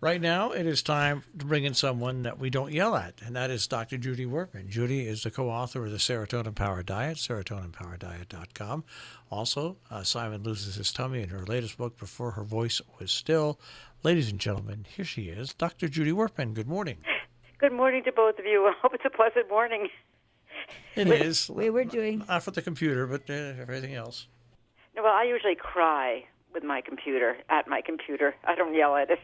Right now, it is time to bring in someone that we don't yell at, and that is Dr. Judy Wurtman. Judy is the co-author of the Serotonin Power Diet, serotoninpowerdiet.com. Also, Simon Loses His Tummy in her latest book, Before Her Voice Was Still. Ladies and gentlemen, here she is, Dr. Judy Wurtman. Good morning. Good morning to both of you. I hope it's a pleasant morning. It is. We were doing... Not for the computer, but everything else. No, well, I usually cry with my computer, at my computer. I don't yell at it.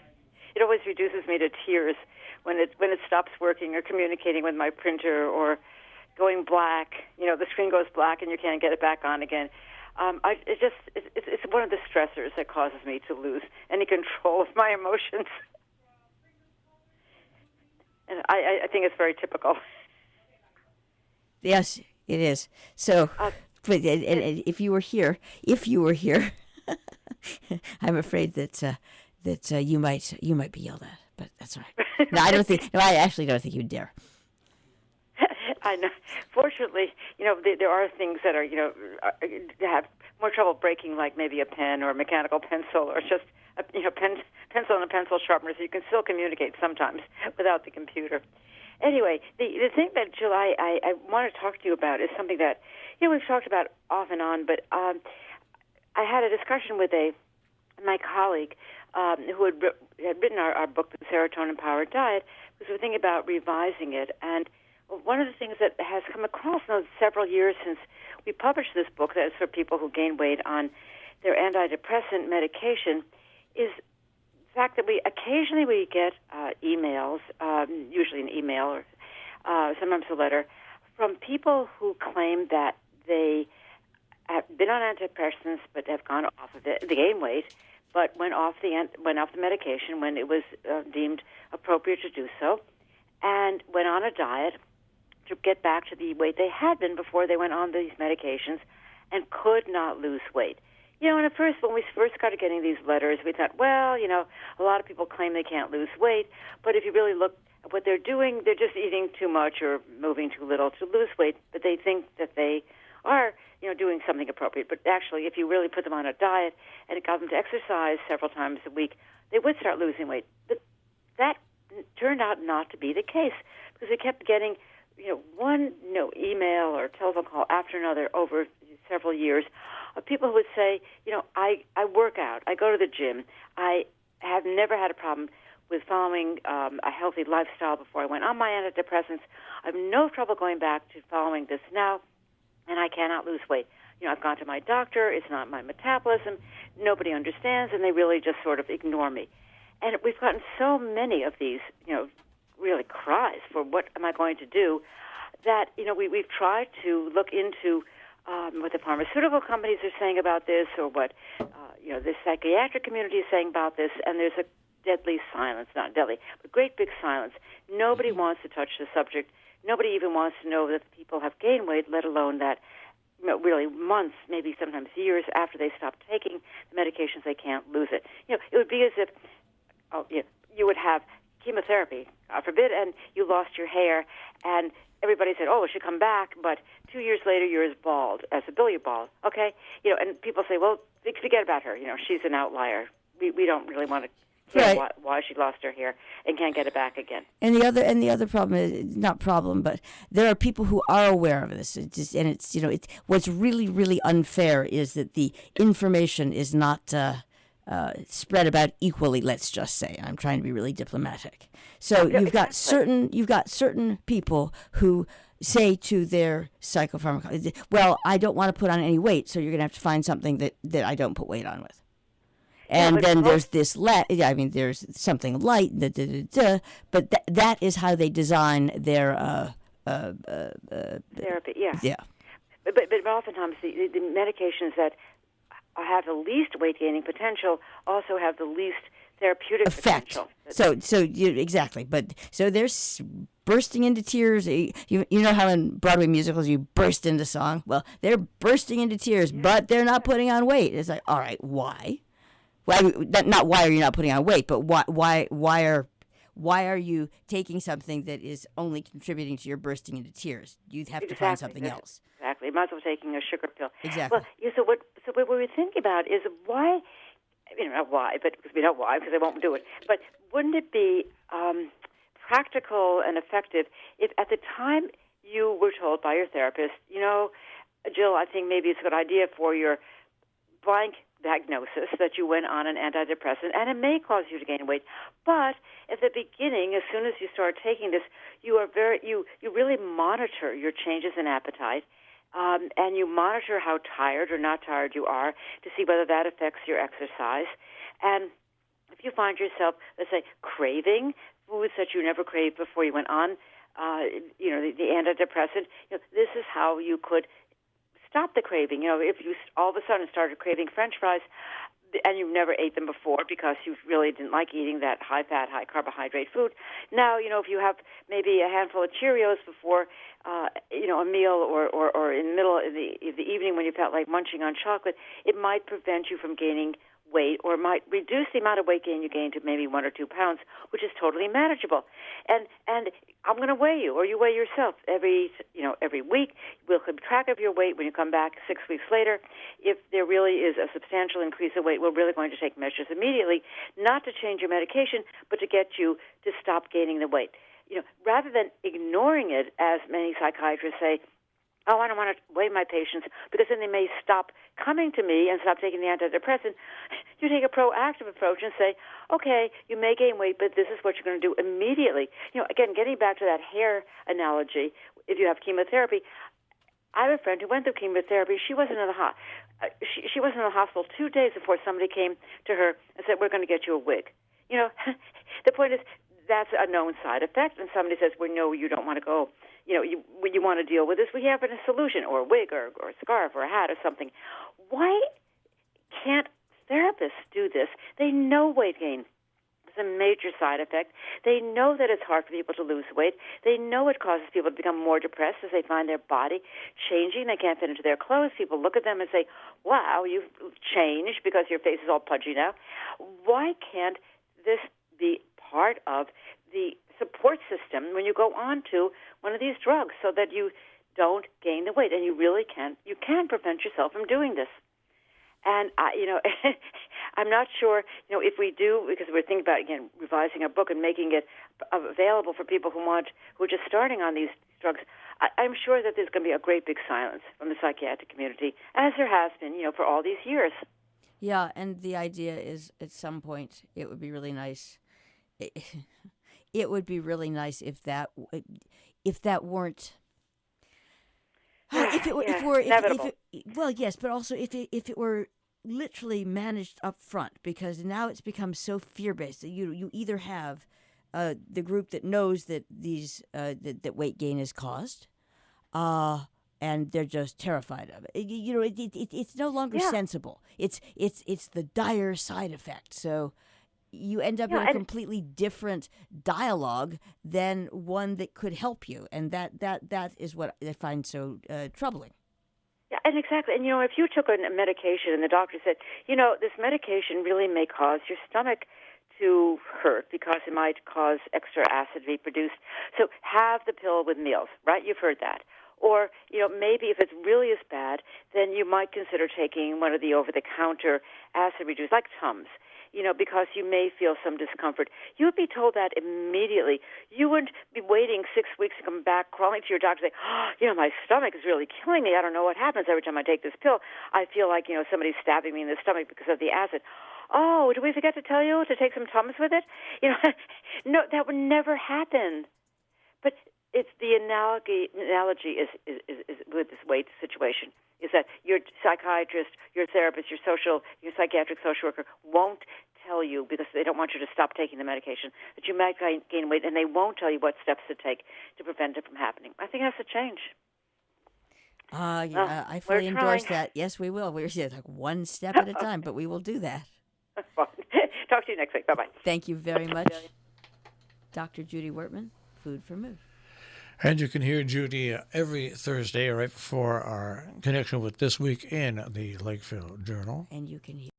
It always reduces me to tears when it stops working or communicating with my printer or going black. You know, the screen goes black and you can't get it back on again. It's one of the stressors that causes me to lose any control of my emotions. And I think it's very typical. Yes, it is. So, but if you were here, I'm afraid that you might be yelled at. But that's all right. No, I actually don't think you'd dare. I know. Fortunately, there are things that are, have more trouble breaking, like maybe a pen or a mechanical pencil or just a pencil and a pencil sharpener, so you can still communicate sometimes without the computer. Anyway, the thing that, Jill, I want to talk to you about is something that, we've talked about off and on, but I had a discussion with my colleague who had written our book, The Serotonin Power Diet, because we're thinking about revising it. And one of the things that has come across in those several years since we published this book, that is for people who gain weight on their antidepressant medication, is the fact that we occasionally get emails, usually an email or sometimes a letter, from people who claim that they have been on antidepressants but have gone off of it, they gained weight, but went off the medication when it was deemed appropriate to do so, and went on a diet to get back to the weight they had been before they went on these medications, and could not lose weight. And at first, when we first started getting these letters, we thought, well, a lot of people claim they can't lose weight, but if you really look at what they're doing, they're just eating too much or moving too little to lose weight, but they think that they are, doing something appropriate. But actually, if you really put them on a diet and it got them to exercise several times a week, they would start losing weight. But that turned out not to be the case, because we kept getting, one email or telephone call after another over several years of people who would say, I work out, I go to the gym, I have never had a problem with following a healthy lifestyle before I went on my antidepressants. I have no trouble going back to following this now, and I cannot lose weight. I've gone to my doctor, it's not my metabolism, nobody understands, and they really just sort of ignore me. And we've gotten so many of these, really cries for what am I going to do, that, we've tried to look into what the pharmaceutical companies are saying about this, or what, the psychiatric community is saying about this, and there's a deadly silence, not deadly, but great big silence. Nobody wants to touch the subject. Nobody even wants to know that people have gained weight, let alone that really months, maybe sometimes years after they stop taking the medications, they can't lose it. It would be as if you would have chemotherapy, God forbid, and you lost your hair, and everybody said, it should come back, but 2 years later you're as bald as a billiard ball, okay? And people say, well, forget about her. She's an outlier. We don't really want to hear why she lost her hair and can't get it back again. And the other problem is not problem, but there are people who are aware of this. It's what's really, really unfair is that the information is not spread about equally. Let's just say. I'm trying to be really diplomatic. So you've got certain people who say to their psychopharmacologist, well, I don't want to put on any weight, so you're going to have to find something that I don't put weight on with. And then there's this there's something light, but that is how they design their therapy. Yeah. Yeah. But oftentimes the medications that have the least weight gaining potential also have the least therapeutic effect. Potential. Exactly. But so they're bursting into tears. You know how in Broadway musicals you burst into song? Well, they're bursting into tears, but they're not putting on weight. It's like, all right, why? Not why are you not putting on weight, but why are you taking something that is only contributing to your bursting into tears? You have to find something else. Exactly. Might as well taking a sugar pill. Exactly. Well, so what we were thinking about is why Not why, but because we know why, because they won't do it. But wouldn't it be practical and effective if at the time you were told by your therapist, Jill, I think maybe it's a good idea for your blank diagnosis that you went on an antidepressant, and it may cause you to gain weight. But at the beginning, as soon as you start taking this, you really monitor your changes in appetite, and you monitor how tired or not tired you are to see whether that affects your exercise. And if you find yourself, let's say, craving foods that you never craved before you went on, the antidepressant, this is how you could stop the craving. If you all of a sudden started craving French fries and you never ate them before because you really didn't like eating that high-fat, high-carbohydrate food, now, if you have maybe a handful of Cheerios before, a meal or in the middle of the evening when you felt like munching on chocolate, it might prevent you from gaining weight or might reduce the amount of weight gain you gain to maybe 1 or 2 pounds, which is totally manageable. And I'm going to weigh you, or you weigh yourself every week. We'll keep track of your weight when you come back 6 weeks later. If there really is a substantial increase of weight, we're really going to take measures immediately, not to change your medication, but to get you to stop gaining the weight. Rather than ignoring it, as many psychiatrists say, I don't want to weigh my patients because then they may stop coming to me and stop taking the antidepressant. You take a proactive approach and say, okay, you may gain weight, but this is what you're going to do immediately. Again, getting back to that hair analogy, if you have chemotherapy, I have a friend who went through chemotherapy. She wasn't in the she wasn't in the hospital 2 days before somebody came to her and said, we're going to get you a wig. The point is, that's a known side effect, and somebody says, well, no, you don't want to go. You want to deal with this. We have a solution, or a wig, or a scarf, or a hat, or something. Why can't therapists do this? They know weight gain is a major side effect. They know that it's hard for people to lose weight. They know it causes people to become more depressed as they find their body changing. They can't fit into their clothes. People look at them and say, wow, you've changed because your face is all pudgy now. Why can't this be part of the support system when you go on to one of these drugs so that you don't gain the weight? And you really can prevent yourself from doing this. And I'm not sure, if we do, because we're thinking about, again, revising our book and making it available for people who are just starting on these drugs. I'm sure that there's going to be a great big silence from the psychiatric community, as there has been, for all these years. Yeah, and the idea is at some point it would be really nice. It would be really nice if that weren't. Well, yes, but also if it were literally managed up front, because now it's become so fear-based that you either have the group that knows that these that weight gain is caused, and they're just terrified of it. It's no longer sensible. It's the dire side effect. So you end up in a completely different dialogue than one that could help you, and that is what I find so troubling. Yeah, and exactly. And, if you took a medication and the doctor said, this medication really may cause your stomach to hurt because it might cause extra acid to be produced, so have the pill with meals, right? You've heard that. Or, maybe if it's really as bad, then you might consider taking one of the over-the-counter acid reducers, like Tums, because you may feel some discomfort. You would be told that immediately. You wouldn't be waiting 6 weeks to come back, crawling to your doctor and say, my stomach is really killing me. I don't know what happens every time I take this pill. I feel like, somebody's stabbing me in the stomach because of the acid. Oh, did we forget to tell you to take some Tums with it? No, that would never happen. But it's the analogy is with this weight situation, is that your psychiatrist, your therapist, your psychiatric social worker won't tell you, because they don't want you to stop taking the medication, that you might gain weight, and they won't tell you what steps to take to prevent it from happening. I think it has to change. I fully endorse that. Yes, we will. We're like one step at a time, but we will do that. Talk to you next week. Bye-bye. Thank you very much. Dr. Judy Wurtman, Food for Mood. And you can hear Judy every Thursday right before our connection with This Week in the Lakeville Journal. And you can hear